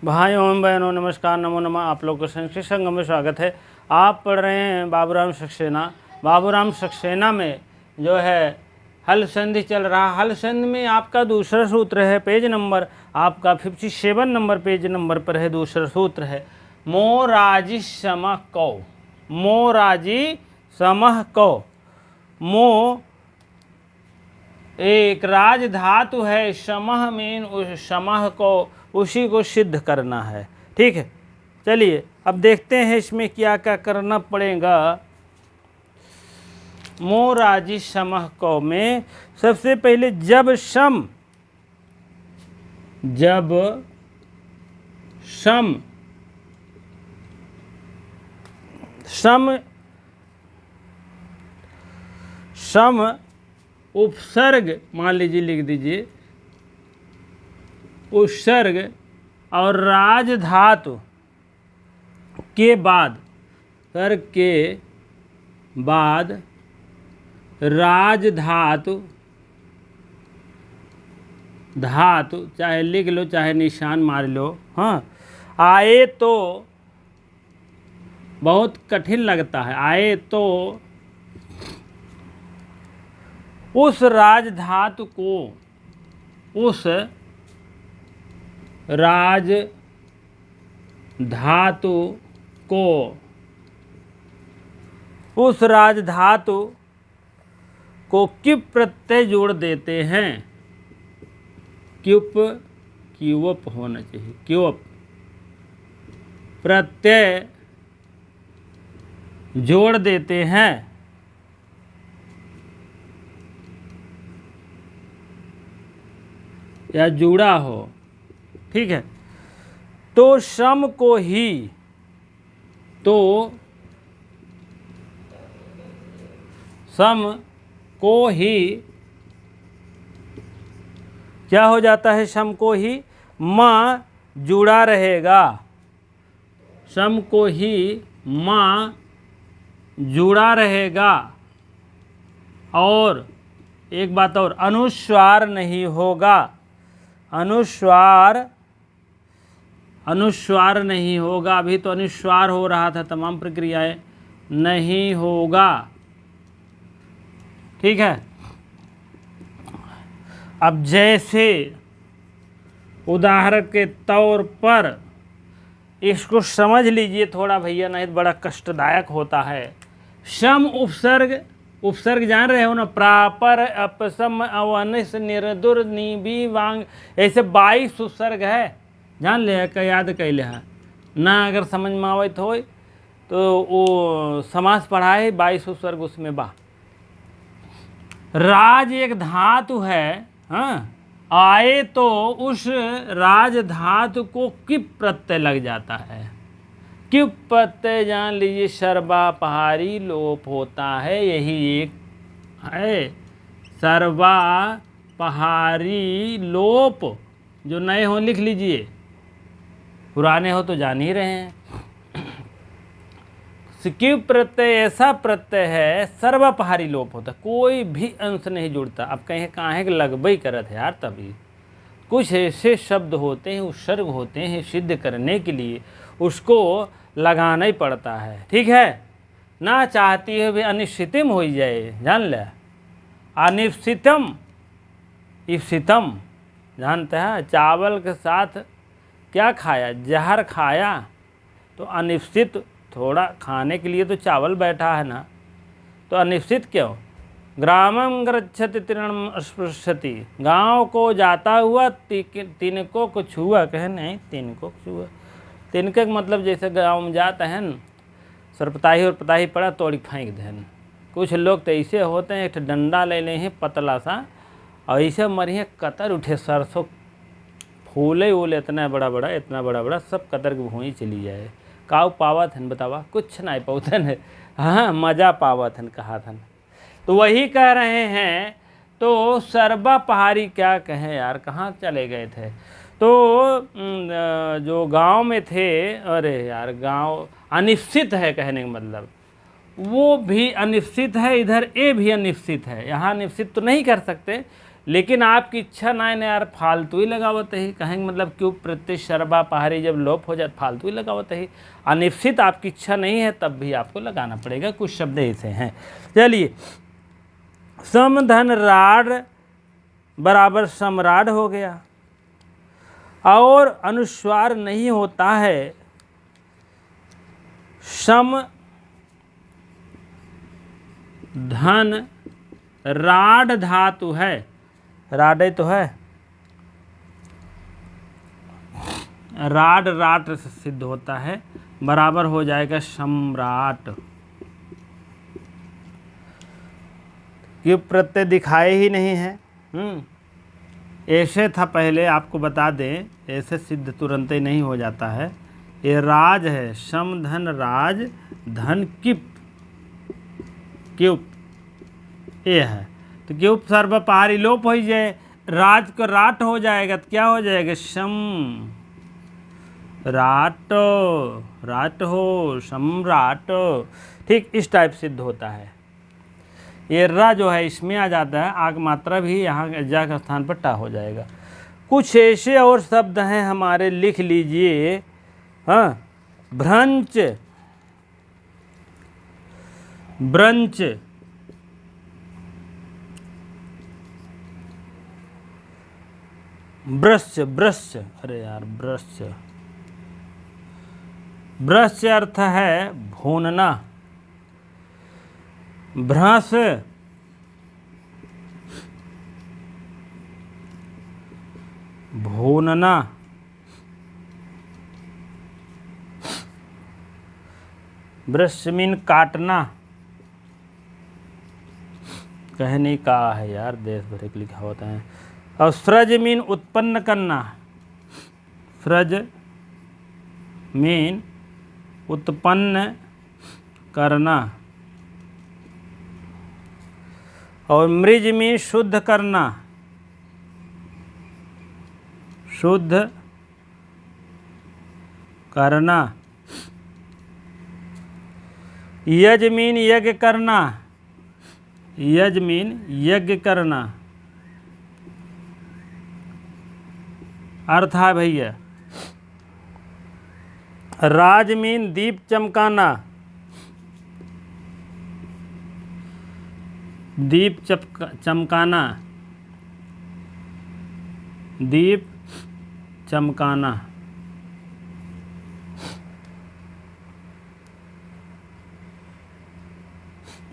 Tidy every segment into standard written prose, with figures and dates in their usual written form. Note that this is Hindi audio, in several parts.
भाइयों एवं बहनों नमस्कार, नमो नमः। आप लोग को संस्कृत संगम में स्वागत है। आप पढ़ रहे हैं बाबूराम सक्सेना। बाबूराम सक्सेना में जो है हल संधि चल रहा। हल संधि में आपका दूसरा सूत्र है, पेज नंबर आपका 57 नंबर पेज नंबर पर है। दूसरा सूत्र है मोराजी समः कौ। मोराजी समः कौ। मो एक राज धातु है, समः में उस समः को उसी को सिद्ध करना है। ठीक है, चलिए अब देखते हैं इसमें क्या क्या करना पड़ेगा। मोराजी समः कौ में सबसे पहले जब सम सम उपसर्ग मान लीजिए, लिख दीजिए उपसर्ग और राज धातु के बाद, कर के बाद राज धातु चाहे लिख लो चाहे निशान मार लो। हाँ, आए तो बहुत कठिन लगता है। आए तो उस राज धातु को उस राज धातु को क्युप प्रत्यय जोड़ देते हैं। क्युप होना चाहिए। क्युप प्रत्यय जोड़ देते हैं या जुड़ा हो। ठीक है, तो सम को ही क्या हो जाता है? सम को ही माँ जुड़ा रहेगा। सम को ही माँ जुड़ा रहेगा। और एक बात और, अनुस्वार नहीं होगा। अनुस्वार नहीं होगा। अभी तो अनुस्वार हो रहा था, तमाम प्रक्रियाएं नहीं होगा। ठीक है, अब जैसे उदाहरण के तौर पर इसको समझ लीजिए थोड़ा भैया, नहीं तो बड़ा कष्टदायक होता है। सम उपसर्ग जान रहे हो ना? प्रापर अपसम अवनिस निर्दुर निबी वांग, ऐसे 22 उपसर्ग है। जान ले का याद कैले है ना? अगर समझ में आवत हो तो वो समास पढ़ाए 22 उपसर्ग उसमें बा। राज एक धातु है। हाँ, आए तो उस राज धातु को किप प्रत्यय लग जाता है। किप प्रत्यय जान लीजिए सर्वा पहाड़ी लोप होता है। यही एक है सर्वा पहाड़ी लोप। जो नए हो लिख लीजिए, पुराने हो तो जान ही रहे हैं। क्यू प्रत्यय ऐसा प्रत्यय है सर्वपहारी लोप होता, कोई भी अंश नहीं जुड़ता। अब कहें काहे लगबई करत है यार, तभी कुछ ऐसे शब्द होते हैं, उपसर्ग होते हैं, सिद्ध करने के लिए उसको लगाना ही पड़ता है। ठीक है, ना चाहती है भी अनिश्चितम हो जाए। जान ले, अनिश्चितम इप्सितम जानते हैं। चावल के साथ क्या खाया? जहर खाया। तो अनिश्चित, थोड़ा खाने के लिए तो चावल बैठा है ना, तो अनिश्चित क्यों? ग्रामम गच्छति तीर्णम अस्पृश्यति, गांव को जाता हुआ तिनको को छुआ। कहे नहीं, तिनको छुआ। तिनके मतलब जैसे गांव में जाते हैं न, सरपताही और पताही पड़ा तोड़ फेंक दें। कुछ लोग तो ऐसे होते हैं, एक डंडा ले लें पतला सा और ऐसे मरिए कतर उठे, सरसों फूले वूले इतना बड़ा बड़ा सब कतर की भूई चली जाए। काव पावत हन बतावा? कुछ नहीं पावतन है। हाँ, मजा पावत हन कहा था। तो वही कह रहे हैं। तो सर्वा पहाड़ी क्या कहें यार, कहाँ चले गए थे? तो जो गांव में थे, अरे यार गांव अनिश्चित है कहने का मतलब, वो भी अनिश्चित है, इधर ए भी अनिश्चित है। यहाँ निश्चित तो नहीं कर सकते, लेकिन आपकी इच्छा ना है ना यार, फालतू ही लगावत ही, कहेंगे मतलब क्यों प्रत्यय सर्वपहारी जब लोप हो जाए फालतू ही लगावत ही। अनिश्चित आपकी इच्छा नहीं है तब भी आपको लगाना पड़ेगा। कुछ शब्द ऐसे हैं। चलिए, सम धन राड बराबर सम्राट हो गया, और अनुस्वार नहीं होता है, सम धन राड धातु है, राड तो है, राड राट से सिद्ध होता है, बराबर हो जाएगा सम्राट। क्यों प्रत्यय दिखाए ही नहीं है। ऐसे था पहले, आपको बता दें, ऐसे सिद्ध तुरंत ही नहीं हो जाता है। ये राज है, सम धन राज, धन किप, क्यूप ये है। तो क्यूप सर्वपहारी लोप हो जाए, राज को राट हो जाएगा तो क्या हो जाएगा, सम राट, राट हो सम्राट। ठीक इस टाइप सिद्ध होता है। ये रा जो है इसमें आ जाता है, आग मात्रा भी यहाँ जा के स्थान पर टा हो जाएगा। कुछ ऐसे और शब्द हैं हमारे, लिख लीजिए। हाँ, भ्रंच, ब्रंच, ब्रश्च, ब्रश्च, अरे यार ब्रश्च, ब्रश्च अर्थ है भूनना, भ्रस, भूनना, ब्रश मीन काटना, कह नहीं कहा है यार, देश भर के लिखा होता है। और सृज मीन उत्पन्न करना, सृज मीन उत्पन्न करना, और मृज मीन शुद्ध करना, शुद्ध करना, यज मीन यज्ञ करना, यज मीन यज्ञ करना, अर्थ है भैया। राज मीन दीप चमकाना, दीप चमकाना, दीप चमकाना।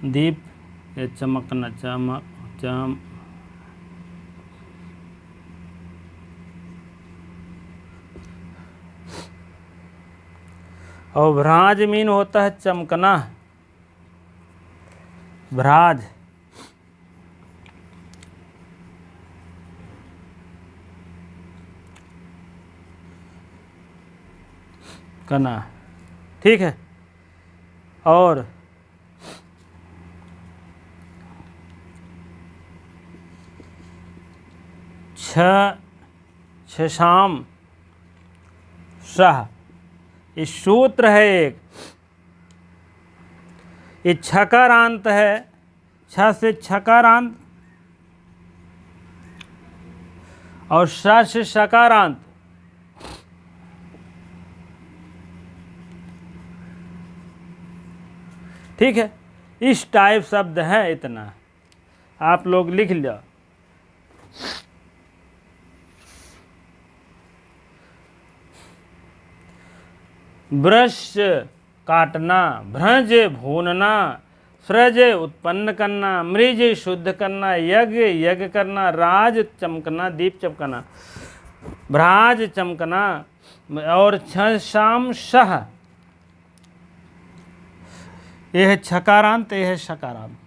दीप ये चमकना, चमक चम, और भ्राज मीन होता है चमकना, भ्राज, कना। ठीक है। और छशाम सह, ये सूत्र है एक, ये छकारांत है, छ से छकारांत और स से सकारांत। ठीक है, इस टाइप शब्द है, इतना आप लोग लिख लो। ब्रश काटना, भ्रज भूनना, सृज उत्पन्न करना, मृज शुद्ध करना, यज्ञ यज्ञ करना, राज चमकना, दीप चमकना, भ्राज चमकना, और छशाम सह, यह है छकारांत, यह है सकारांत।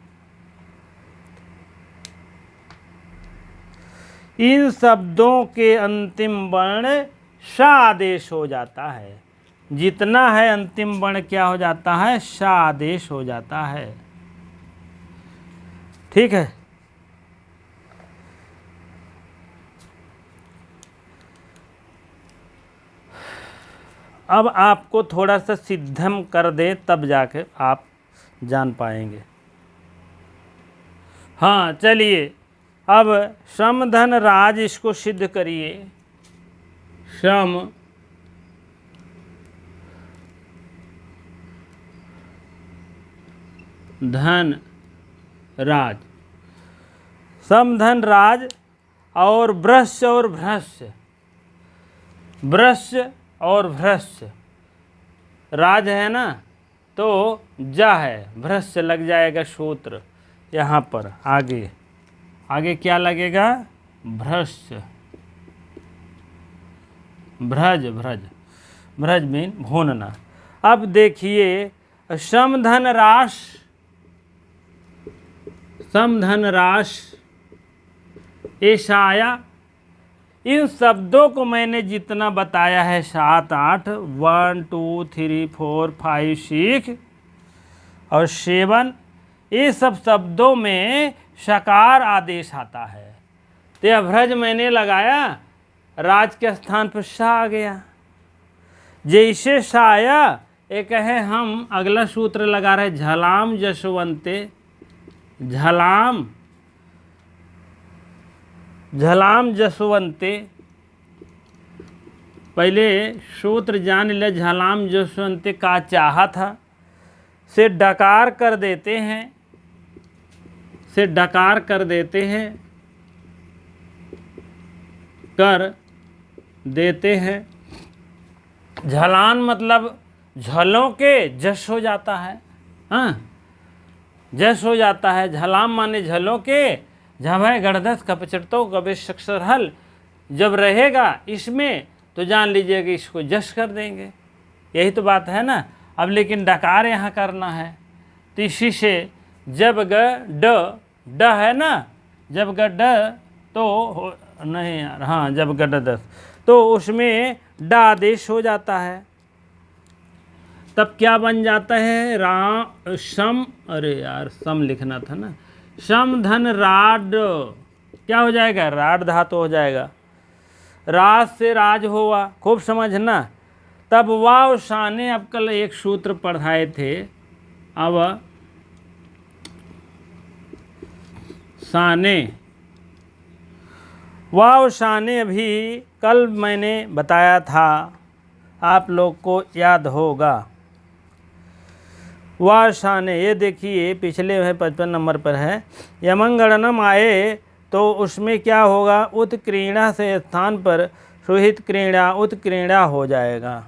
इन शब्दों के अंतिम वर्ण श आदेश हो जाता है। जितना है अंतिम वर्ण क्या हो जाता है, श आदेश हो जाता है। ठीक है। अब आपको थोड़ा सा सिद्धम कर दे तब जाके आप जान पाएंगे। हाँ चलिए, अब सम धन राज इसको सिद्ध करिए। सम धन राज, सम धन राज और ब्रश्य और भ्रश्य, ब्रश्य और भ्रश्य, राज है ना तो जा है, भ्रश्य लग जाएगा सूत्र यहाँ पर। आगे आगे क्या लगेगा? भ्रश्य, भ्रज, भ्रज, भ्रज मीन भूनना। अब देखिए समधन राश, समधन राश, ऐशाया, इन शब्दों को मैंने जितना बताया है 7 8 1 2 3 4 5 6 और 7, ये सब शब्दों में शकार आदेश आता है। तो यह भ्रज मैंने लगाया, राज के स्थान पर सा आ गया। जैसे सा आया, एक है हम अगला सूत्र लगा रहे, झलाम जसवंते, झलाम, झलाम जसवंते। पहले सूत्र जान ले, झलाम जसवंते का चाहा था, से डकार कर देते हैं, से डकार कर देते हैं, कर देते हैं। झलान मतलब झलों के जस हो जाता है, हाँ जस हो जाता है। झलाम माने झलों के, जब है गढ़दस कपचटतो कबे शक्सर हल, जब रहेगा इसमें तो जान लीजिएगा इसको जस कर देंगे, यही तो बात है ना। अब लेकिन डकार यहाँ करना है, तो इसी से जब ग ड, ड है ना, जब ग ड तो नहीं यार, हाँ जब ग ड दस तो उसमें ड आदेश हो जाता है, तब क्या बन जाता है? राम सम, अरे यार सम लिखना था ना, सम धन राड, क्या हो जाएगा? राड धातु हो जाएगा। राज से राज हुआ, खूब समझना। तब वाव शाने, अब कल एक सूत्र पढ़ाए थे, अब शाने, वाव शाने अभी कल मैंने बताया था, आप लोग को याद होगा। वाव शाने, ये देखिए पिछले है 55 नंबर पर है, यमंगणनम आए तो उसमें क्या होगा? उत्क्रीड़ा से स्थान पर सुहित क्रीड़ा, उत्क्रीड़ा हो जाएगा।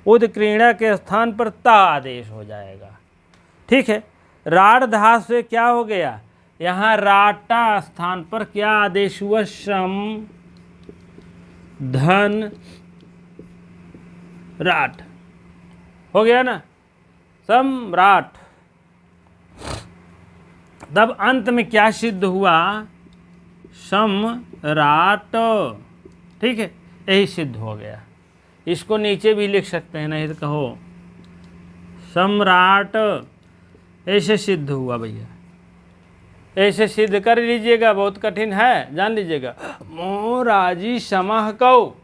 उत्क्रीड़ा के स्थान पर ता आदेश हो जाएगा, ठीक है। राड धा से क्या हो गया? यहाँ राटा स्थान पर क्या आदेश हुआ? सम धन राट हो गया ना, सम्राट। तब अंत में क्या सिद्ध हुआ? सम्राट, ठीक है, यही सिद्ध हो गया। इसको नीचे भी लिख सकते हैं, नहीं तो कहो सम्राट, ऐसे सिद्ध हुआ भैया, ऐसे सिद्ध कर लीजिएगा, बहुत कठिन है, जान लीजिएगा। मोराजी समह कौ,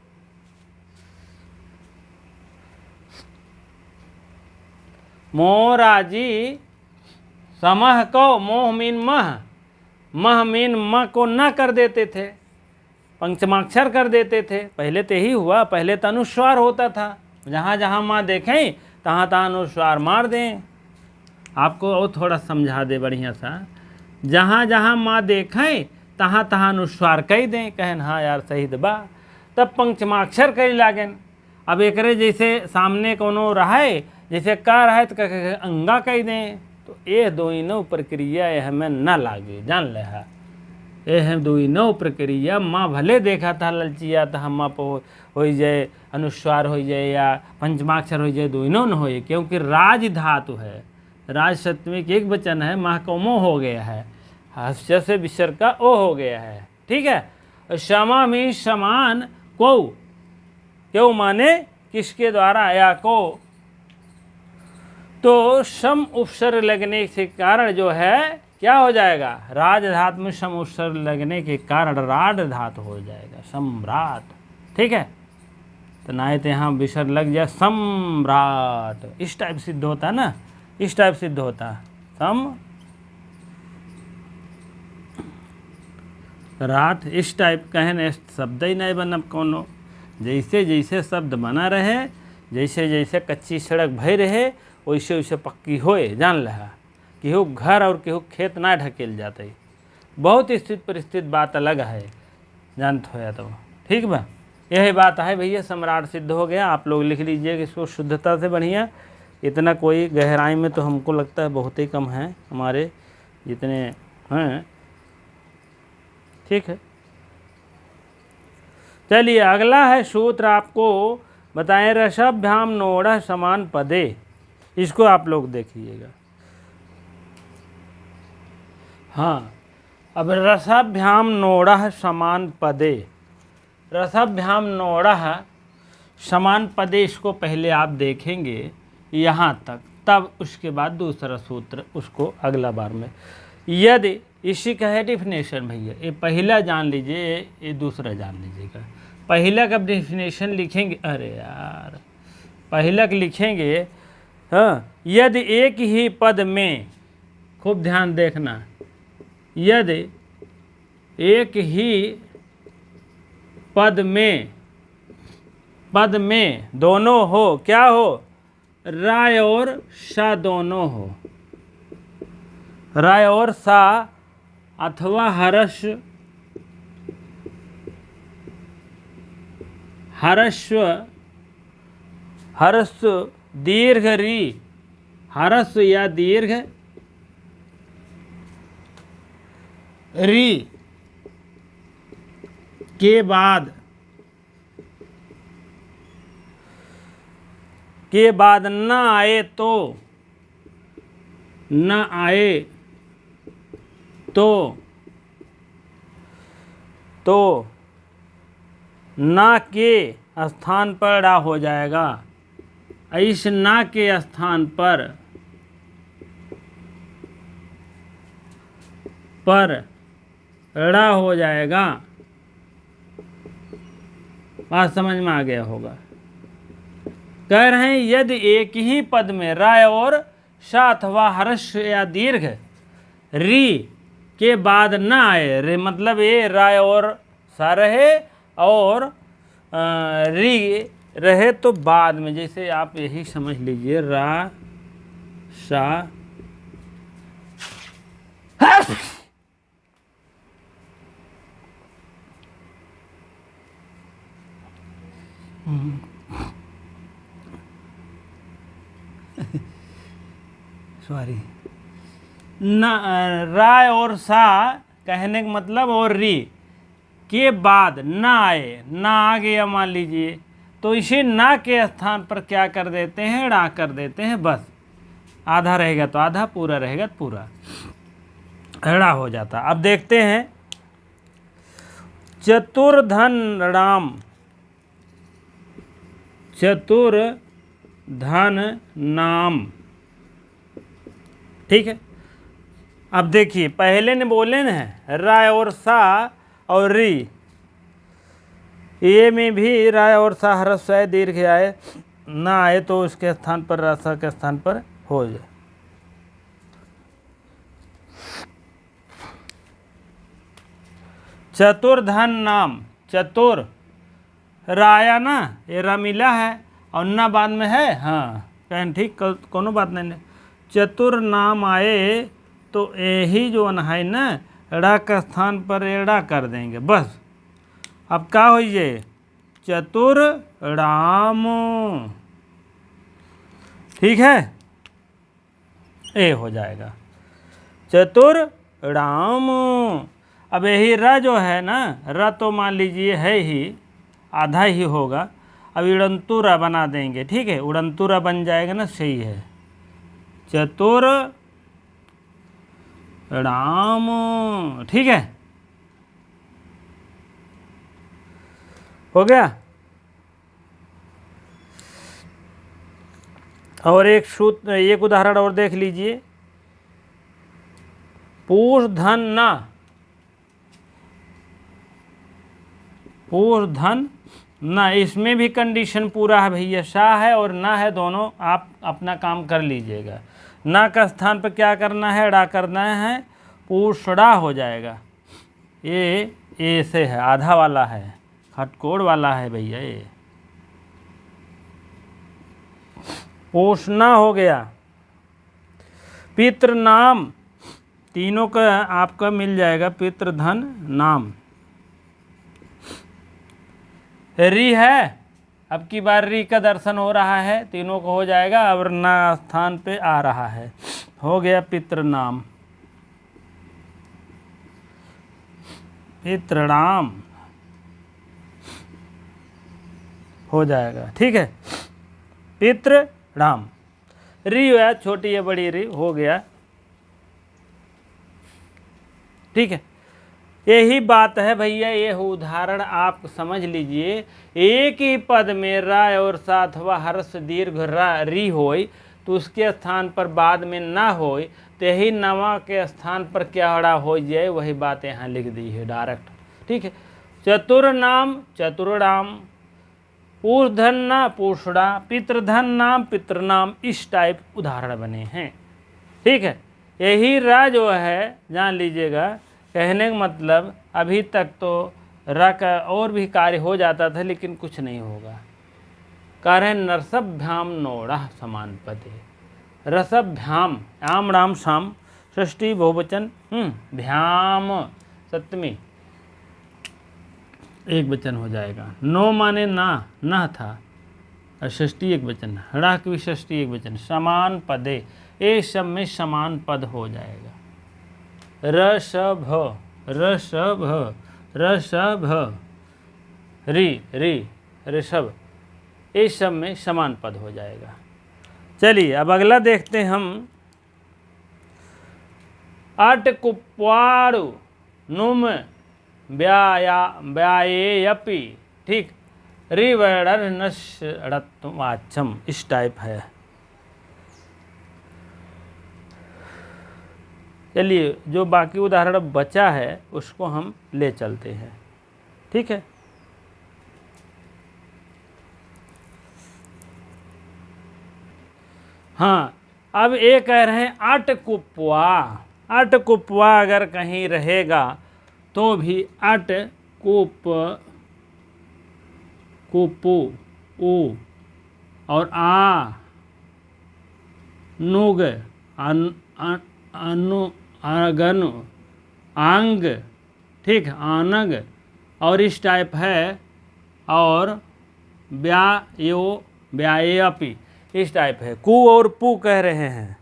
मोराजी समह कौ, मोह मीन मह, मह मीन म को न कर देते थे, पंचमाक्षर कर देते थे। पहले तो यही हुआ, पहले तो अनुस्वार होता था, जहाँ जहाँ माँ देखें तहाँ तहाँ अनुस्वार मार दें। आपको और थोड़ा समझा दे बढ़िया सा, जहाँ जहाँ माँ देखें तहाँ तहाँ अनुस्वार कह दें, कहन हाँ यार सही दबा, तब पंचमाक्षर कही लागेन। अब एकरे जैसे सामने कोनो रहे, जैसे का रहे तो अंगा कह दें, तो ये दोनों प्रक्रिया हमें न लागे, जान ले है। ये दोनों प्रक्रिया माँ भले देखा था ललचिया था, हम पर हो जाए अनुस्वार हो जाए या पंचमाक्षर हो जाए, दोनों न होए, क्योंकि राज धातु है, राज सत्विक एक वचन है, माँ का मोह हो गया है, हास्य से विसर्ग का ओ हो गया है, ठीक है। क्षमा में समान को, क्यों माने किसके द्वारा, या को, तो सम उपसर्ग लगने के कारण जो है क्या हो जाएगा? राज धातु में सम उपसर्ग लगने के कारण राड धातु हो जाएगा, सम्राट, ठीक है। तो ना तो यहाँ विसर्ग लग जाए सम्राट, इस टाइप सिद्ध होता है ना, इस टाइप सिद्ध होता है। रात इस टाइप कहे न शब्द ही नहीं बनब कोनो। जैसे जैसे शब्द बना रहे, जैसे जैसे कच्ची सड़क भई रहे, वैसे वैसे पक्की होए। जान लहा केहू घर और केहू खेत ना ढकेल जाते। बहुत स्थित परिस्थित बात अलग है, जानत हो तो ठीक बा। यही बात है भैया, सम्राट सिद्ध हो गया। आप लोग लिख लीजिए कि इसको शुद्धता से बढ़िया। इतना कोई गहराई में तो हमको लगता है बहुत ही कम है हमारे जितने हैं। ठीक है, चलिए अगला है सूत्र आपको बताएं, रसभ्याम नोड़ समान पदे। इसको आप लोग देखिएगा। हाँ, अब रसभ्याम नोड़ समान पदे, रसभ्याम नोड़ समान पदे, इसको पहले आप देखेंगे यहाँ तक, तब उसके बाद दूसरा सूत्र उसको अगला बार में। यदि इसी का है डिफिनेशन भैया, ये पहला जान लीजिए, ये दूसरा जान लीजिएगा। पहला का डिफिनेशन लिखेंगे, अरे यार पहला का लिखेंगे, हाँ, यदि एक ही पद में, खूब ध्यान देखना, यदि एक ही पद में दोनों हो, क्या हो, राय और सा दोनों हो, राय और सा अथवा हरस्व दीर्घ री, हरस्व या दीर्घ री के बाद न आए तो ना के स्थान पर ड़ा हो जाएगा। इस ना के स्थान पर ड़ा हो जाएगा। बात समझ में आ गया होगा। कह रहे हैं यदि एक ही पद में राय और सा अथवा हर्ष या दीर्घ री के बाद न आए, रे मतलब ये राय और सा रहे और री रहे तो बाद में, जैसे आप यही समझ लीजिए, रा सा सॉरी, न राय और सा कहने का मतलब और री के बाद ना आए, ना आ गया मान लीजिए, तो इसे ना के स्थान पर क्या कर देते हैं, ड़ा कर देते हैं। बस आधा रहेगा तो आधा, पूरा रहेगा तो पूरा, ड़ा हो जाता। अब देखते हैं, चतुर्धन राम, चतुर्धन नाम, ठीक है। अब देखिए पहले ने बोले ना राय और सा और री, ये में भी राय और सा हरस्व दीर्घ आए, ना आए तो उसके स्थान पर रसा के स्थान पर हो जाए। चतुर्धन नाम, चतुर राया ना, ये रा मिला है और ना बाद में है, हाँ कहें ठीक, कोनो बात नहीं। चतुर नाम आए तो यही जो है ना, ड़ा का स्थान पर एड़ा कर देंगे बस। अब क्या हो ये, चतुर राम, ठीक है, ए हो जाएगा चतुर राम। अब यही र जो है ना, र तो मान लीजिए है ही, आधा ही होगा। अब उड़ंतु र बना देंगे, ठीक है, उड़ंतु र बन जाएगा ना, सही है। चतुर राम, ठीक है, हो गया। और एक सूत्र, एक उदाहरण और देख लीजिए, पूर्धन ना, पूर्धन ना, इसमें भी कंडीशन पूरा है भैया, सा है और ना है, दोनों आप अपना काम कर लीजिएगा। ना का स्थान पर क्या करना है, ड़ा करना है, पूषड़ा हो जाएगा। ये ए से है, आधा वाला है, खटकोड़ वाला है भैया ये। पोषना हो गया। पितृ नाम, तीनों का आपका मिल जाएगा। पितृधन नाम। री है, अब की बार री का दर्शन हो रहा है, तीनों को हो जाएगा। अब ना स्थान पे आ रहा है, हो गया पितृ नाम। पितृणाम हो जाएगा, ठीक है। पितृणाम। री है, छोटी या बड़ी री, हो गया, ठीक है। यही बात है भैया, ये उदाहरण आप समझ लीजिए। एक ही पद में रा और सा अथवा हर्ष दीर्घ रा री होई तो उसके स्थान पर बाद में ना होई, तो यही नवा के स्थान पर क्या हड़ा हो जाए, वही बात यहाँ लिख दी है डायरेक्ट, ठीक है। चतुर नाम चतुर्णाम, पूर्धन ना पूषणा, पितृधन नाम पितृनाम, इस टाइप उदाहरण बने हैं, ठीक है। यही रा जो है जान लीजिएगा, कहने का मतलब अभी तक तो रा का और भी कार्य हो जाता था, लेकिन कुछ नहीं होगा। कारण नरसभ्याम नोड़ा समान पदे, रसभ्याम, आम राम शाम, षष्ठी बहुवचन, भ्याम सप्तमी एक वचन हो जाएगा। नो माने ना, न था, और षष्ठी एक वचन, हड़ा की षष्ठी एक वचन, समान पदे, ये सब में समान पद हो जाएगा। रसभ, रसभ, रसभ, री री, ऋषभ, इस सब में समान पद हो जाएगा। चलिए अब अगला देखते हैं हम। अट कुप्वाड़ु नुम व्यायेयपि, ठीक। रिवर्णनश्रत्वाचम, इस टाइप है। चलिए जो बाकी उदाहरण बचा है उसको हम ले चलते हैं, ठीक है। हाँ, अब ये कह रहे हैं अट कुप्वा। अट कुप्वा अगर कहीं रहेगा तो भी अट कुप, कुपु उ और आ नुग अनु अगन आंग, ठीक, आनग, और इस टाइप है। और व्यायो व्यायपि, इस टाइप है। कु और पु कह रहे हैं।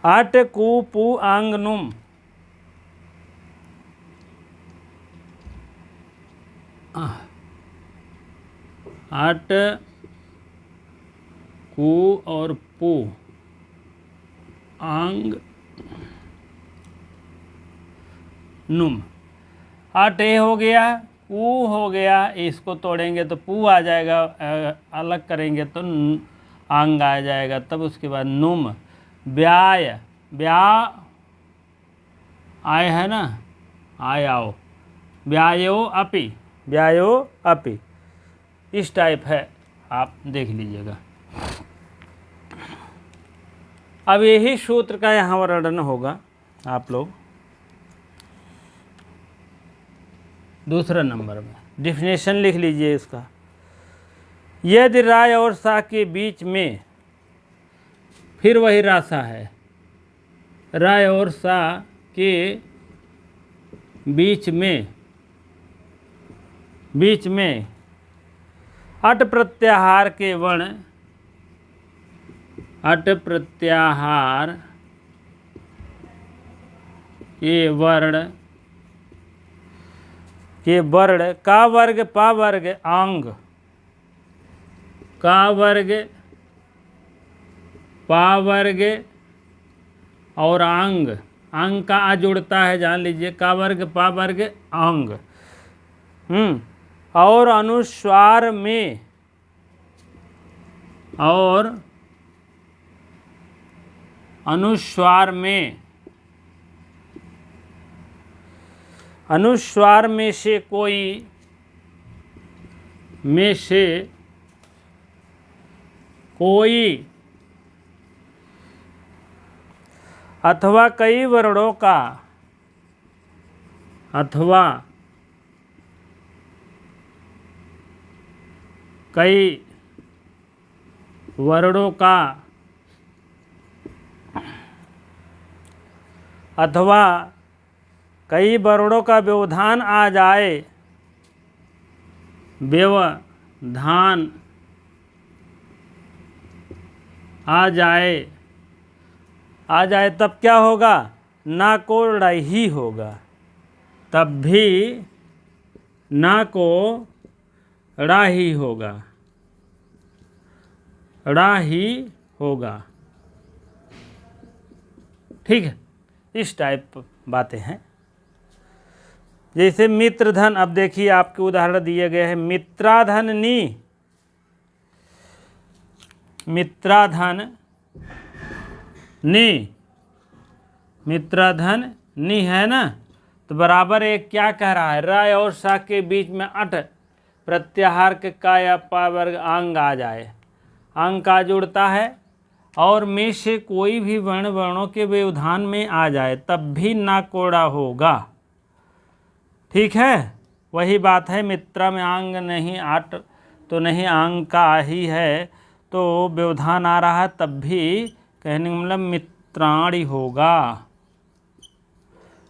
अट कु पु आंग नुम, अट कु और पु आंग नुम। अट ए हो गया, पू हो गया, इसको तोड़ेंगे तो पू आ जाएगा, अलग करेंगे तो आंग आ जाएगा। तब उसके बाद नुम, व्याय, व्या आय है ना, आय आओ, व्यायो अपि, व्यायो अपि, इस टाइप है, आप देख लीजिएगा। अब यही सूत्र का यहाँ वर्णन होगा। आप लोग दूसरा नंबर में डिफिनेशन लिख लीजिए इसका। यदि राय और सा के बीच में, फिर वही रासा है, राय और सा के बीच में अट प्रत्याहार के वर्ण, अट प्रत्याहार के वर्ण का वर्ग पा वर्ग आंग, का वर्ग पा वर्ग और आंग, आंग का आ जुड़ता है, जान लीजिए, का वर्ग पा वर्ग आंग। और अनुस्वार में, और अनुस्वार में, अनुस्वार में से कोई, में से कोई अथवा कई वर्णों का अथवा कई वर्णों का व्यवधान आ जाए, तब क्या होगा? ना कोड़ा ही होगा। तब भी ना कोड़ा ही होगा। ठीक है, इस टाइप बातें हैं। जैसे मित्रधन, अब देखिए आपके उदाहरण दिए गए हैं। मित्राधन नि है ना, तो बराबर एक क्या कह रहा है? र और सा के बीच में अट प्रत्याहार के का या पा वर्ग अंग आ जाए, अंग का जुड़ता है, और में से कोई भी वर्णों के व्यवधान में आ जाए, तब भी ना कोड़ा होगा। ठीक है, वही बात है। मित्रा में आंग नहीं, आट तो नहीं, आंग का ही है, तो व्यवधान आ रहा है, तब भी कहने का मतलब मित्राणी होगा।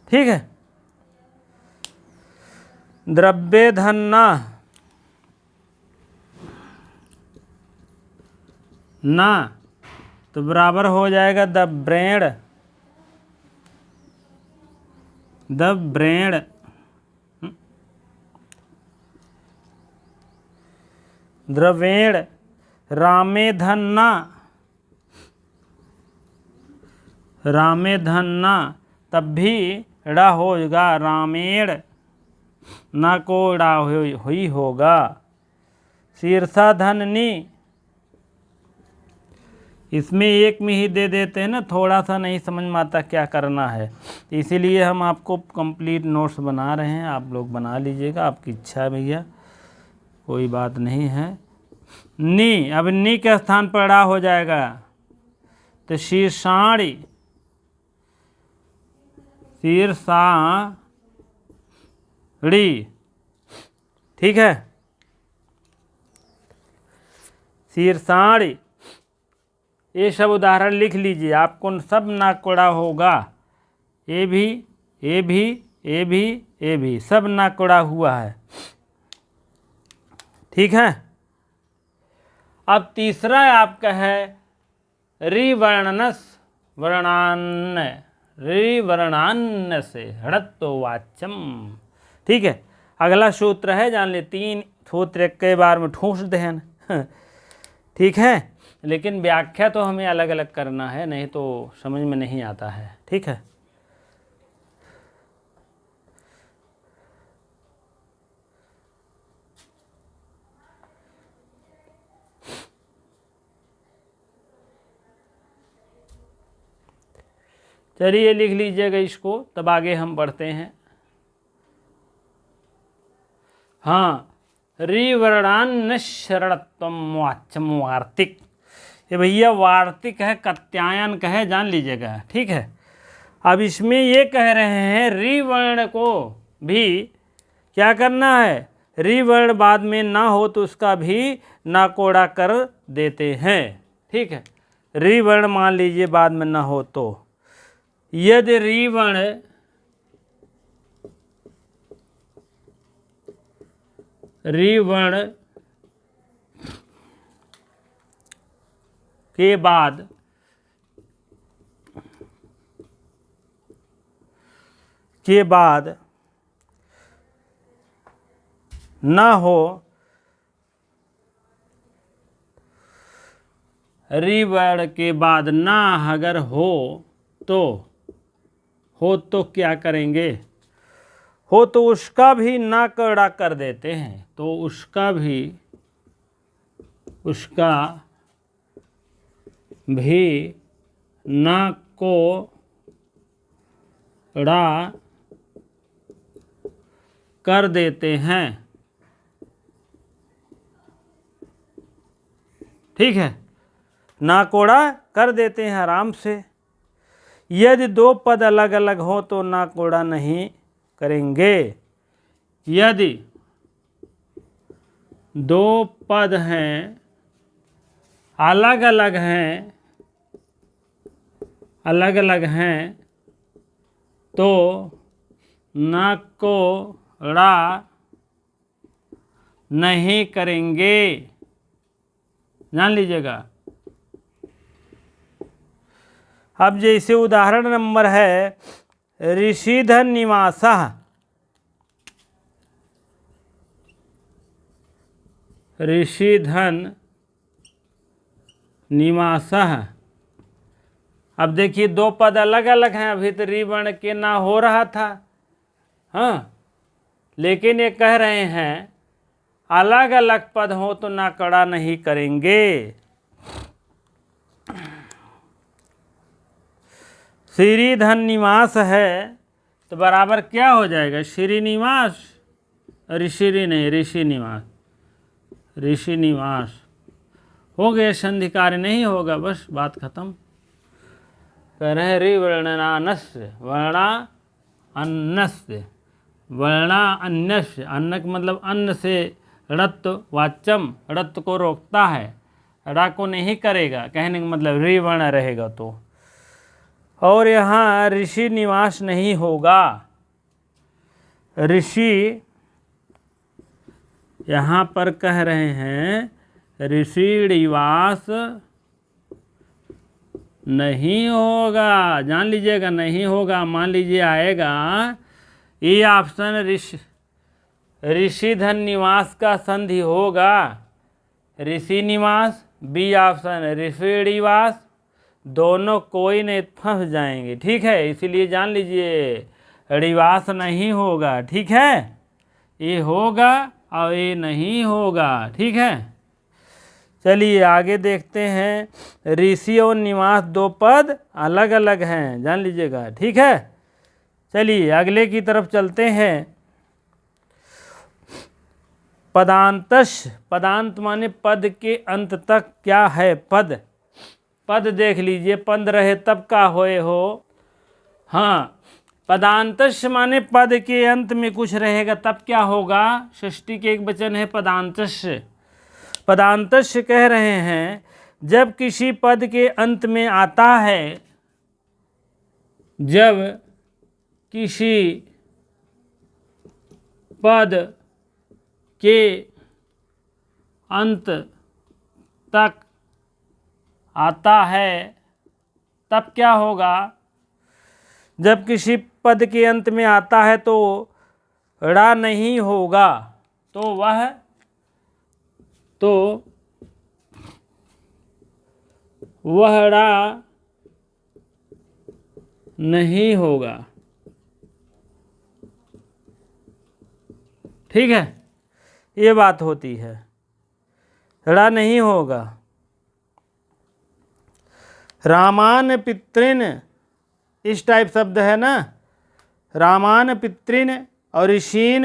ठीक है। द्रव्य धन ना तो बराबर हो जाएगा द्रव्येण रामे धन ना तब भी ड़ा होगा, रामेण ना को ड़ा हुई होगा। शीर्षा धन नी, इसमें एक में ही दे देते हैं ना, थोड़ा सा नहीं समझ में आता क्या करना है, इसीलिए हम आपको कंप्लीट नोट्स बना रहे हैं। आप लोग बना लीजिएगा, आपकी इच्छा है भैया, कोई बात नहीं है। नी, अब नी के स्थान पर ड़ा हो जाएगा, तो शीर्षाणी, ठीक है, शीर्षाणी। ये सब उदाहरण लिख लीजिए, आपको सब ना कोड़ा होगा। ये भी सब ना कोड़ा हुआ है। ठीक है। अब तीसरा आपका है रिवर्णान्न से हड़त्वाच्यम। ठीक है, अगला सूत्र है, जान ले, 3 सूत्र एक के बार में ठूस देन। ठीक है, लेकिन व्याख्या तो हमें अलग अलग करना है, नहीं तो समझ में नहीं आता है। ठीक है, चलिए लिख लीजिएगा इसको, तब आगे हम बढ़ते हैं। हाँ, रिवर्णान्न शरणत्वम वाच्यम वार्तिक। ये भैया वार्तिक है, कत्यायन का है, जान लीजिएगा। ठीक है, अब इसमें ये कह रहे हैं रिवर्ण को भी क्या करना है? रिवर्ण बाद में ना हो तो उसका भी ना कोड़ा कर देते हैं। ठीक है, रिवर्ण मान लीजिए बाद में ना हो तो, यदि रिवर्ण के बाद ना हो, रिवर्ण के बाद ना अगर हो तो क्या करेंगे? हो तो उसका भी ना कोड़ा कर देते हैं, तो उसका भी ना कोड़ा कर देते हैं। ठीक है, ना कोड़ा कर देते हैं आराम से। यदि 2 पद अलग अलग हो तो ना कोड़ा नहीं करेंगे। यदि दो पद हैं, अलग अलग हैं तो न को ड़ा नहीं करेंगे। जान लीजिएगा। अब जैसे उदाहरण नंबर है ऋषिधन निवासः, ऋषिधन निवासः। अब देखिए दो पद अलग अलग हैं, अभी तो ऋ वर्ण के ना हो रहा था, हाँ, लेकिन ये कह रहे हैं अलग अलग पद हो तो ना कड़ा नहीं करेंगे। श्रीधन निवास है तो बराबर क्या हो जाएगा? श्रीनिवास, ऋषि नहीं, ऋषि निवास, ऋषि निवास हो गया, संधि कार्य नहीं होगा, बस बात खत्म। कह रहे हैं रि वर्णानस्य, वर्णा अन्नस्य, वर्णा अन्यस्य, अन्न का मतलब अन्न से ऋत वाच्यम, ऋत को रोकता है, रा को नहीं करेगा, कहने का मतलब रि वर्ण रहेगा तो। और यहाँ ऋषि निवास नहीं होगा, ऋषि यहाँ पर कह रहे हैं ऋषि निवास नहीं होगा। जान लीजिएगा, नहीं होगा। मान लीजिए आएगा ए ऑप्शन ऋषिधन निवास का संधि होगा ऋषि निवास, बी ऑप्शन ऋषि निवास, दोनों कोई नहीं फंस जाएंगे। ठीक है, इसीलिए जान लीजिए निवास नहीं होगा। ठीक है, ये होगा और ये नहीं होगा। ठीक है, चलिए आगे देखते हैं। ऋषि और निवास दो पद अलग अलग हैं, जान लीजिएगा। ठीक है, चलिए अगले की तरफ चलते हैं। पदांतश, पदांत माने पद के अंत तक क्या है? पद, पद देख लीजिए, पद रहे तब का होए हो। हाँ, पदांतश माने पद के अंत में कुछ रहेगा तब क्या होगा? षष्ठी के एक वचन है पदांतश। पदांतश कह रहे हैं जब किसी पद के अंत में आता है, जब किसी पद के अंत तक आता है तब क्या होगा? जब किसी पद के अंत में आता है तो ड़ा नहीं होगा, तो वह ड़ा नहीं होगा। ठीक है, ये बात होती है, ड़ा नहीं होगा। रामान पितृन, इस टाइप शब्द है ना, रामान पितृन और ऋषीन,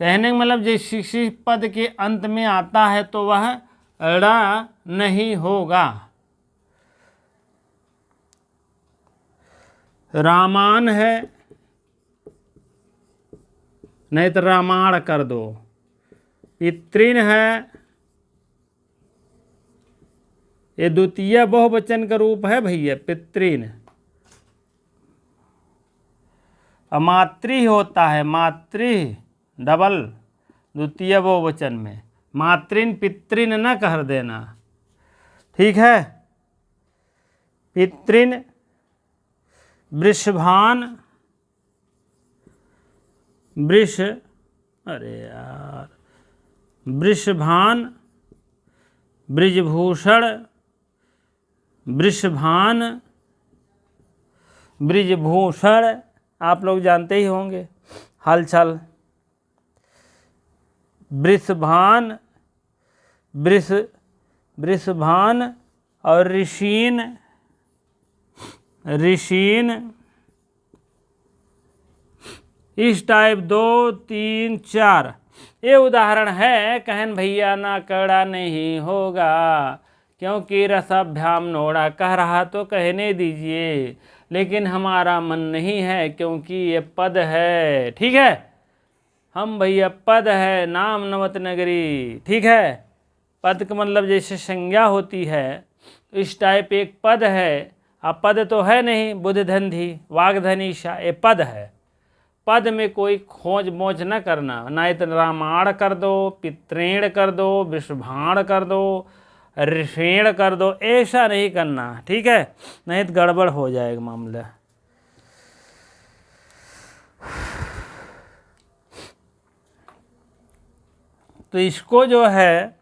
कहने का मतलब जिस किसी पद के अंत में आता है तो वह ड़ा नहीं होगा। रामान है, नहीं तो रामाण कर दो। पितृन है, ये द्वितीय बहुवचन का रूप है भैया, पितृन। मातृ होता है, मातृ डबल द्वितीय बहुवचन में, मातृन पितृन न कह देना। ठीक है, पितृन, वृषभान, अरे यार, वृषभान, ब्रिजभूषण, वृषभान, ब्रिजभूषण, आप लोग जानते ही होंगे हलचल। वृषभान, वृषभान और ऋषीन, ऋषीन, इस टाइप 2, 3, 4 ये उदाहरण है। कहन भैया ना कड़ा नहीं होगा, क्योंकि रसाभ्याम नोड़ा कह रहा तो कहने दीजिए। लेकिन हमारा मन नहीं है, क्योंकि ये पद है। ठीक है, हम भैया पद है, नाम नवत नगरी। ठीक है, पद का मतलब जैसे संज्ञा होती है, इस टाइप एक पद है। अब पद तो है नहीं, बुध धंधी वाग धनीशा, ये पद है। पद में कोई खोज मोज न करना, ना तो रामायण कर दो, पित्रेण कर दो, विषभाण कर दो, ऋषेण कर दो, ऐसा नहीं करना। ठीक है, नहीं तो गड़बड़ हो जाएगा मामला। तो इसको जो है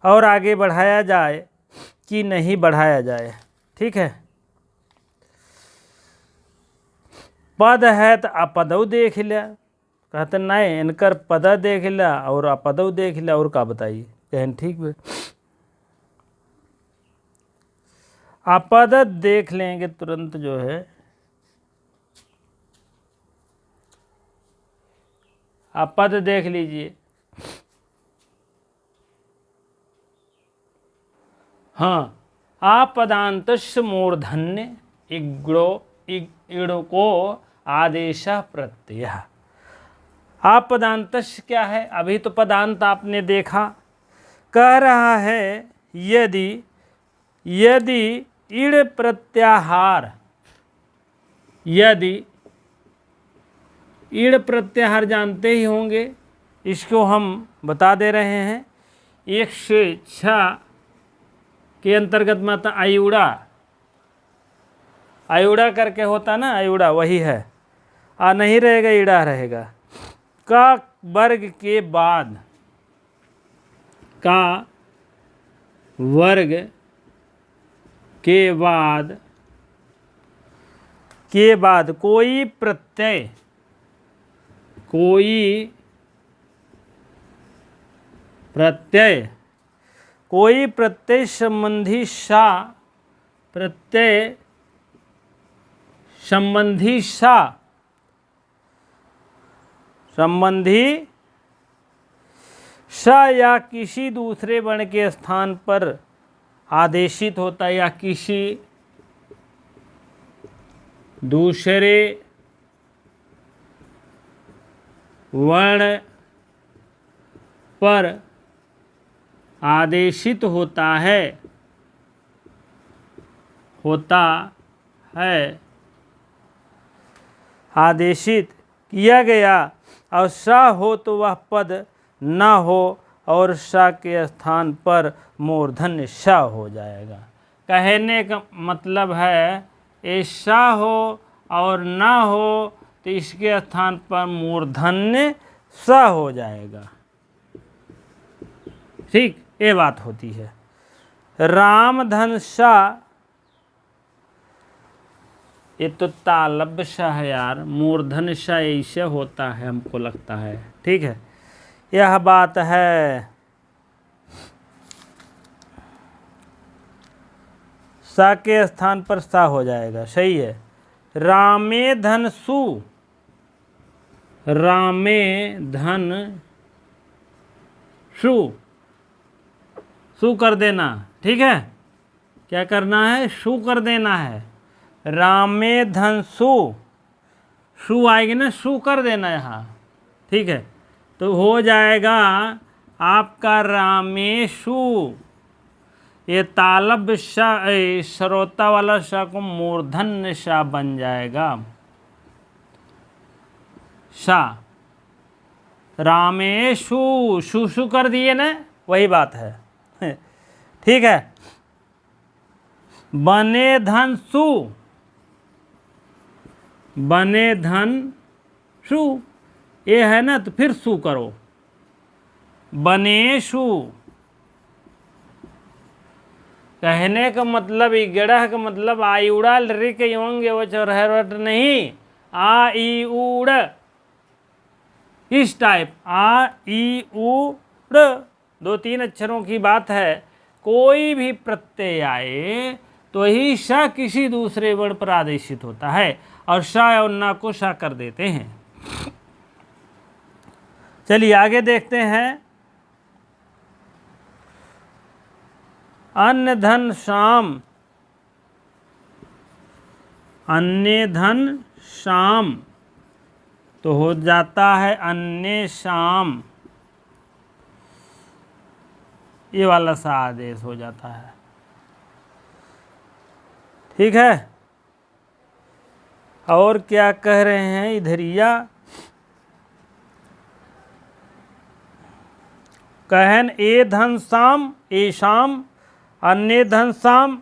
और आगे बढ़ाया जाए कि नहीं बढ़ाया जाए। ठीक है, पद है तो अपदव देख लिया, कहते नहीं इनकर पद देख लिया और अपदव देख लिया, और का बताइए। कहन ठीक है, अपद देख लेंगे तुरंत जो है, अपद देख लीजिए। हाँ, आपदांतश मूर्धन्य इगड़ो को आदेश प्रत्यय। आपदांतश क्या है? अभी तो पदांत आपने देखा, कह रहा है यदि यदि इड़ प्रत्याहार, यदि इड़ प्रत्याहार जानते ही होंगे, इसको हम बता दे रहे हैं। 106 के अंतर्गत माता आयुड़ा, आयुड़ा करके होता ना, आयुड़ा वही है। आ नहीं रहेगा, ईड़ा रहेगा। का वर्ग के बाद, का वर्ग के बाद कोई प्रत्यय, कोई प्रत्यय संबंधी सा, प्रत्यय संबंधी सा, या किसी दूसरे वर्ण के स्थान पर आदेशित होता है, या किसी दूसरे वर्ण पर आदेशित होता है, आदेशित किया गया, और सा हो तो वह पद न हो, और सा के स्थान पर मूर्धन्य सा हो जाएगा। कहने का मतलब है ऐसा हो और ना हो तो इसके स्थान पर मूर्धन्य सा हो जाएगा। ठीक, ये बात होती है। राम धन सा, ये तो तालब सा है यार, मूर्धन सा ऐसे होता है हमको लगता है। ठीक है, यह बात है। सा के स्थान पर सा हो जाएगा, सही है। रामे धन सु, रामे धन सु कर देना। ठीक है, क्या करना है? सु कर देना है। रामे धन सु आएगी ना, सु कर देना यहाँ। ठीक है, तो हो जाएगा आपका रामेशु। ये तालब शाह, श्रोता वाला शाह को मूर्धन्य शाह बन जाएगा। शाह रामेशु, शु कर दिए ना, वही बात है। ठीक है, बने धन सु, बने धन सु, ये है ना, तो फिर सु करो। बनेशु, कहने का मतलब ग्रह का मतलब आयुड़ा रिक योंगे वो चौरहट नहीं, आ ई उड़, इस टाइप आ ई उड़, 2-3 अक्षरों की बात है। कोई भी प्रत्यय आए तो ही सा किसी दूसरे वर्ण पर आदेशित होता है, और सा और ना को सा कर देते हैं। चलिए आगे देखते हैं। अन्न धन शाम, अन्य धन शाम, तो हो जाता है अन्य शाम, ये वाला सा आदेश हो जाता है। ठीक है, और क्या कह रहे हैं इधरिया, कहन ए धन शाम ए शाम, अन्य धन शाम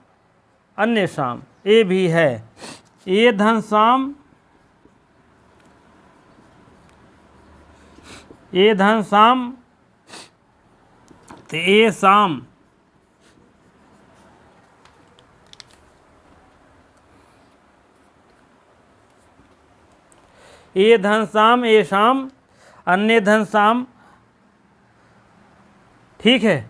अन्य शाम, ए भी है। ए धन शाम, ए धन शाम, तो ए शाम, ए धन शाम ए शाम, अन्य धन शाम। ठीक है,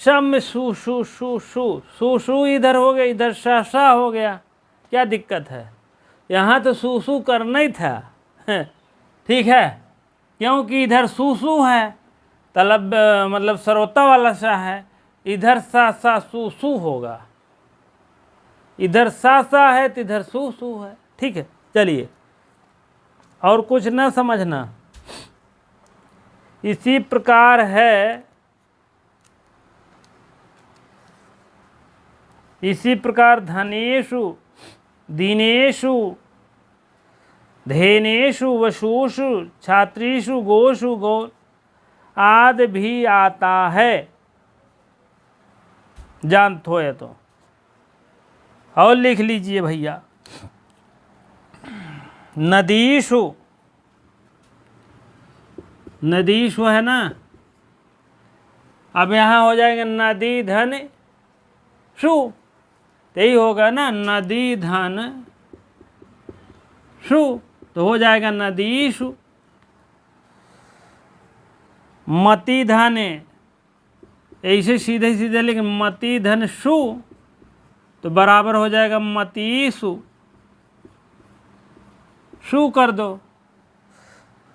शम में सु सु सु सु सु सु इधर हो गया, इधर सा सा हो गया, क्या दिक्कत है? यहाँ तो सु सु करना ही था। ठीक है, क्योंकि इधर सु सु है, तलब मतलब सरोता वाला सा है, इधर सा सा सु सु होगा, इधर सा सा है तो इधर सु सु है। ठीक है, चलिए और कुछ न समझना। इसी प्रकार है, इसी प्रकार धनेषु दीनेषु धेनेषु वशुषु छात्रीषु गोषु गो आदि भी आता है, जान तो है तो। और लिख लीजिए भैया, नदीषु, नदीषु है ना, अब यहाँ हो जाएगा नदी धन शु, यही होगा ना, नदी धन शु, तो हो जाएगा नदीषु। मति धन, ऐसे सीधे सीधे, लेकिन मति धन शु तो बराबर हो जाएगा मतीषु, शु कर दो,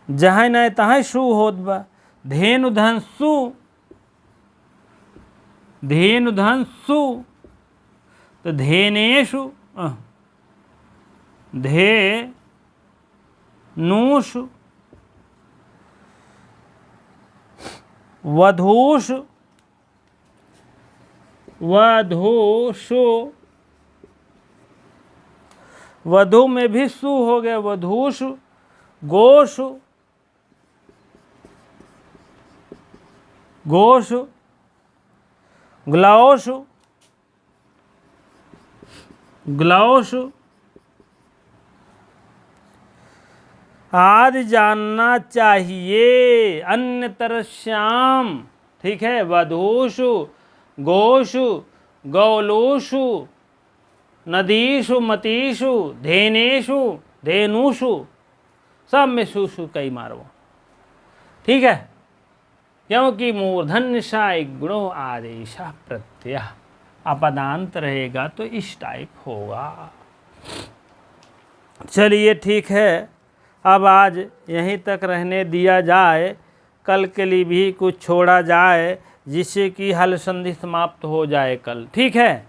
जहाँ नहीं तहाँ शु होत बा। धेनु धन सु, धेनु धन सु, तो धेनेषु धेनुषु वधूषु वधूषु, वधु में भी सु हो गया, वधूषु गोषु गोषु ग्लौषु ग्लौषु आदि जानना चाहिए, अन्यतर श्याम। ठीक है, वधूषु गोषु गौलोषु नदीषु मतीषु धेनेषु धेनुषु, सब में सुषु कई मारो। ठीक है, क्योंकि मूर्धन्यशाय गुणों आदेश प्रत्यय, अपदांत रहेगा तो इस टाइप होगा। चलिए ठीक है, अब आज यहीं तक रहने दिया जाए, कल के लिए भी कुछ छोड़ा जाए, जिससे कि हल संधि समाप्त हो जाए कल। ठीक है,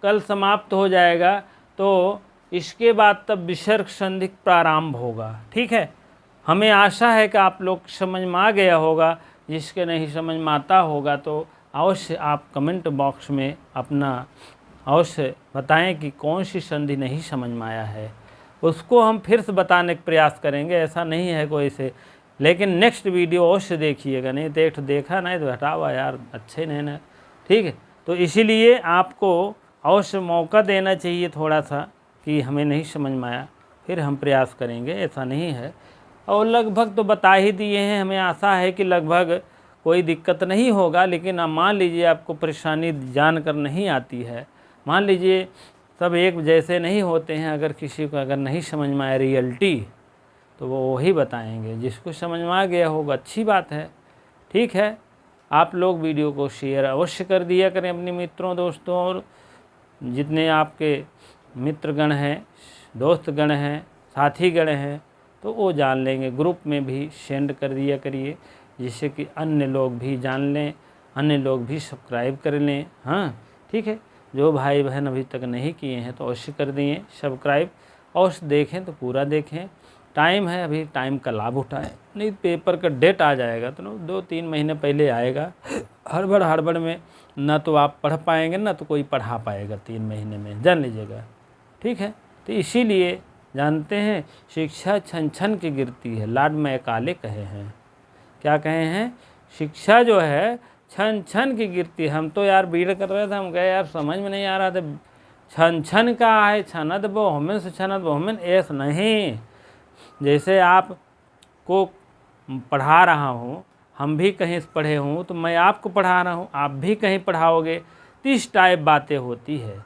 कल समाप्त हो जाएगा तो इसके बाद तब विसर्ग संधि प्रारंभ होगा। ठीक है, हमें आशा है कि आप लोग समझ में आ गया होगा, जिसके नहीं समझ में आता होगा तो अवश्य आप कमेंट बॉक्स में अपना अवश्य बताएं कि कौन सी संधि नहीं समझ में आया है, उसको हम फिर से बताने का प्रयास करेंगे। ऐसा नहीं है कोई से, लेकिन नेक्स्ट वीडियो अवश्य देखिएगा, नहीं देखा नहीं तो हटावा यार, अच्छे नहीं ना। ठीक है, तो इसीलिए आपको अवश्य मौका देना चाहिए थोड़ा सा कि हमें नहीं समझ में आया, फिर हम प्रयास करेंगे, ऐसा नहीं है। और लगभग तो बता ही दिए हैं, हमें आशा है कि लगभग कोई दिक्कत नहीं होगा। लेकिन अब मान लीजिए आपको परेशानी जानकर नहीं आती है, मान लीजिए सब एक जैसे नहीं होते हैं, अगर किसी को अगर नहीं समझ में आए रियलिटी तो वो वही बताएंगे, जिसको समझ में आ गया होगा अच्छी बात है। ठीक है, आप लोग वीडियो को शेयर अवश्य कर दिया करें अपने मित्रों दोस्तों, और जितने आपके मित्रगण हैं, दोस्तगण हैं, साथीगण हैं, तो वो जान लेंगे। ग्रुप में भी सेंड कर दिया करिए, जिससे कि अन्य लोग भी जान लें, अन्य लोग भी सब्सक्राइब कर लें। हाँ ठीक है, जो भाई बहन अभी तक नहीं किए हैं तो अवश्य कर दिए सब्सक्राइब। और देखें तो पूरा देखें। टाइम है, अभी टाइम का लाभ उठाएं, नहीं पेपर का डेट आ जाएगा तो 2-3 महीने पहले आएगा। हड़बड़ में ना तो आप पढ़ पाएंगे ना तो कोई पढ़ा पाएगा 3 महीने में, जान लीजिएगा। ठीक है, तो इसीलिए जानते हैं शिक्षा छन छन के गिरती है, लाड मैकाले कहे हैं। क्या कहे हैं? शिक्षा जो है छन छन की गिरती है। हम तो यार बीड़ कर रहे थे, हम कहे यार समझ में नहीं आ रहा था छन छन का है, छनद बहुमन से छनद बहुमन ऐस नहीं। जैसे आप को पढ़ा रहा हूँ, हम भी कहीं पढ़े हूँ तो मैं आपको पढ़ा रहा हूँ, आप भी कहीं पढ़ाओगे, तो इस टाइप बातें होती है।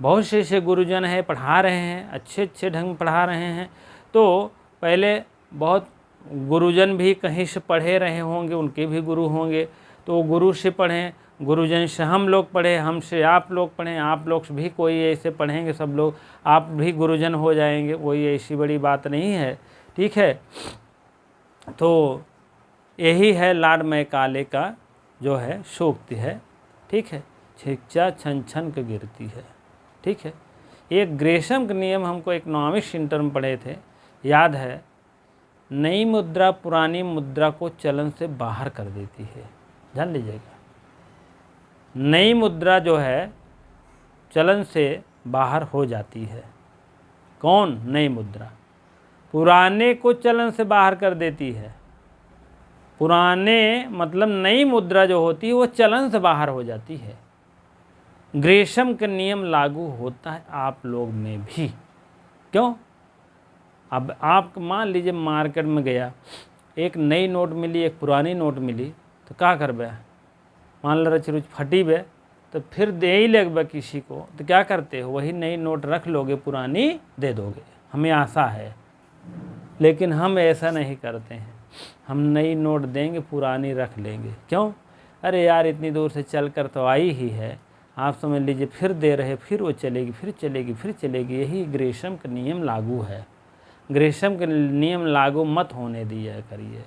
बहुत से ऐसे गुरुजन हैं पढ़ा रहे हैं, अच्छे ढंग में पढ़ा रहे हैं। तो पहले बहुत गुरुजन भी कहीं से पढ़े रहे होंगे, उनके भी गुरु होंगे, तो गुरु से पढ़ें, गुरुजन से हम लोग पढ़े, हमसे आप लोग पढ़ें, आप लोग भी कोई ऐसे पढ़ेंगे सब लोग, आप भी गुरुजन हो जाएंगे, कोई ऐसी बड़ी बात नहीं है। ठीक है, तो यही है लाड मैकाले का जो है सूक्ति है। ठीक है, शिक्षा छन छन के गिरती है। ठीक है, एक ग्रेशम का नियम हमको इकोनॉमिक्स इंटर में पढ़े थे, याद है, नई मुद्रा पुरानी मुद्रा को चलन से बाहर कर देती है, जान लीजिएगा। नई मुद्रा जो है चलन से बाहर हो जाती है। कौन? नई मुद्रा पुराने को चलन से बाहर कर देती है। पुराने मतलब नई मुद्रा जो होती है वो चलन से बाहर हो जाती है। ग्रेशम का नियम लागू होता है आप लोग में भी। क्यों? अब आप मान लीजिए मार्केट में गया, एक नई नोट मिली, एक पुरानी नोट मिली, तो क्या करबे? मान लो रुच फटी बे तो फिर दे ही लगबे किसी को, तो क्या करते हो? वही नई नोट रख लोगे, पुरानी दे दोगे, हमें आशा है। लेकिन हम ऐसा नहीं करते हैं, हम नई नोट देंगे, पुरानी रख लेंगे। क्यों? अरे यार इतनी दूर से चल कर तो आई ही है, आप समझ लीजिए, फिर दे रहे, फिर वो चलेगी, फिर चलेगी, फिर चलेगी। यही ग्रेशम का नियम लागू है। ग्रेशम का नियम लागू मत होने दिया करिए।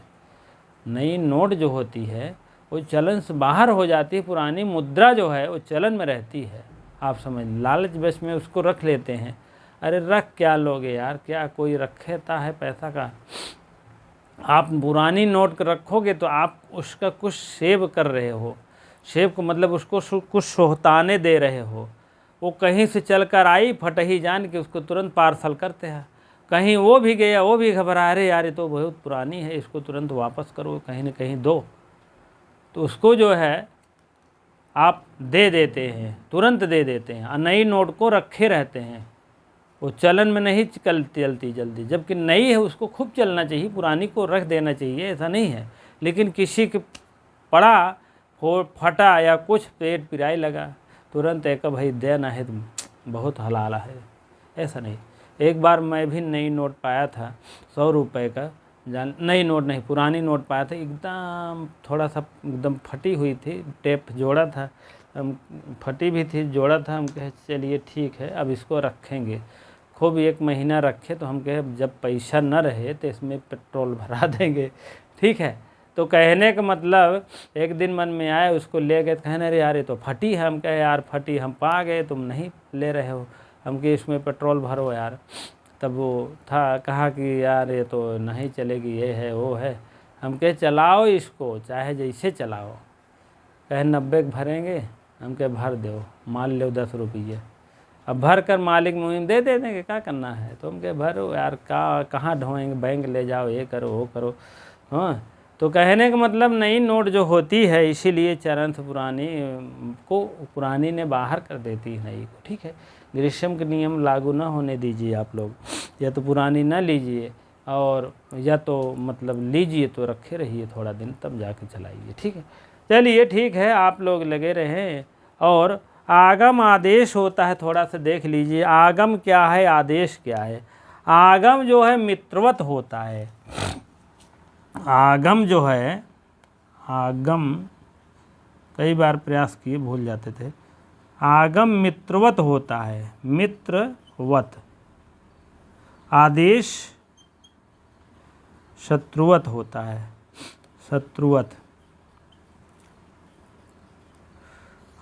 नई नोट जो होती है वो चलन से बाहर हो जाती है, पुरानी मुद्रा जो है वो चलन में रहती है। आप समझ, लालच बस में उसको रख लेते हैं। अरे रख क्या लोगे यार, क्या कोई रखेता है पैसा का? आप पुरानी नोट रखोगे तो आप उसका कुछ सेव कर रहे हो। सेव को मतलब उसको कुछ सोहताने दे रहे हो। वो कहीं से चल कर आई, फटही जान के उसको तुरंत पार्सल करते हैं। कहीं वो भी गया, वो भी घबरा, रहे यार ये तो बहुत पुरानी है, इसको तुरंत वापस करो, कहीं न कहीं दो। तो उसको जो है आप दे देते हैं, तुरंत दे देते हैं, और नई नोट को रखे रहते हैं। वो चलन में नहीं चलती जल्दी, जबकि नई है उसको खूब चलना चाहिए, पुरानी को रख देना चाहिए, ऐसा नहीं है। लेकिन किसी के पड़ा, फटा या कुछ पेट पिराई लगा, तुरंत एक भाई देना है, तुम बहुत हलाला है, ऐसा नहीं। एक बार मैं भी नई नोट पाया था 100 रुपये का, नई नोट नहीं, पुरानी नोट पाया था, एकदम थोड़ा सा एकदम फटी हुई थी, टेप जोड़ा था, हम फटी भी थी, जोड़ा था। हम कहे चलिए ठीक है, अब इसको रखेंगे। खूब 1 महीना रखे, तो हम कहे जब पैसा न रहे तो इसमें पेट्रोल भरा देंगे। ठीक है, तो कहने का मतलब एक दिन मन में आया, उसको ले गए, कहने अरे यार ये तो फटी है। हम कहे यार फटी, हम पा गए, तुम नहीं ले रहे हो। हम कहे इसमें पेट्रोल भरो यार। तब वो था, कहा कि यार ये तो नहीं चलेगी, ये है वो है। हम कहे चलाओ इसको, चाहे जैसे चलाओ। कहे 90 भरेंगे। हम कहे भर दो, मान लो 10 रुपये। अब भर कर मालिक मुहिम दे देंगे, क्या करना है? तो हम कहे भरो यार, कहाँ ढोएंगे, बैंक ले जाओ, ये करो वो करो। हाँ, तो कहने का मतलब नई नोट जो होती है, इसीलिए चरण से पुरानी ने बाहर कर देती है नई को। ठीक है, ग्रीष्म के नियम लागू ना होने दीजिए आप लोग। या तो पुरानी ना लीजिए, और या तो मतलब लीजिए तो रखे रहिए थोड़ा दिन, तब जाके चलाइए। ठीक है, चलिए ठीक है, आप लोग लगे रहें। और आगम आदेश होता है, थोड़ा सा देख लीजिए। आगम क्या है, आदेश क्या है? आगम जो है मित्रवत होता है। आगम जो है, आगम कई बार प्रयास किए, भूल जाते थे। आगम मित्रवत होता है, मित्रवत। आदेश शत्रुवत होता है, शत्रुवत।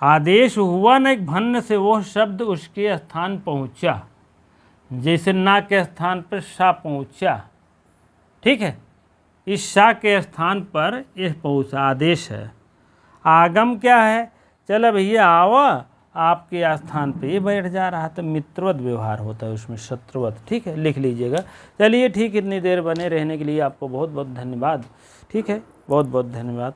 आदेश हुआ न एक भन्न से वो शब्द उसके स्थान पहुंचा। जैसे ना के स्थान पर सा पहुँचा, ठीक है, इस सा के स्थान पर यह पहुँचा आदेश है। आगम क्या है, चलो भैया आओ, आपके स्थान पे ये बैठ जा रहा, तो मित्रवत व्यवहार होता है उसमें, शत्रुवत। ठीक है, लिख लीजिएगा। चलिए ठीक, इतनी देर बने रहने के लिए आपको बहुत बहुत धन्यवाद। ठीक है, बहुत बहुत धन्यवाद।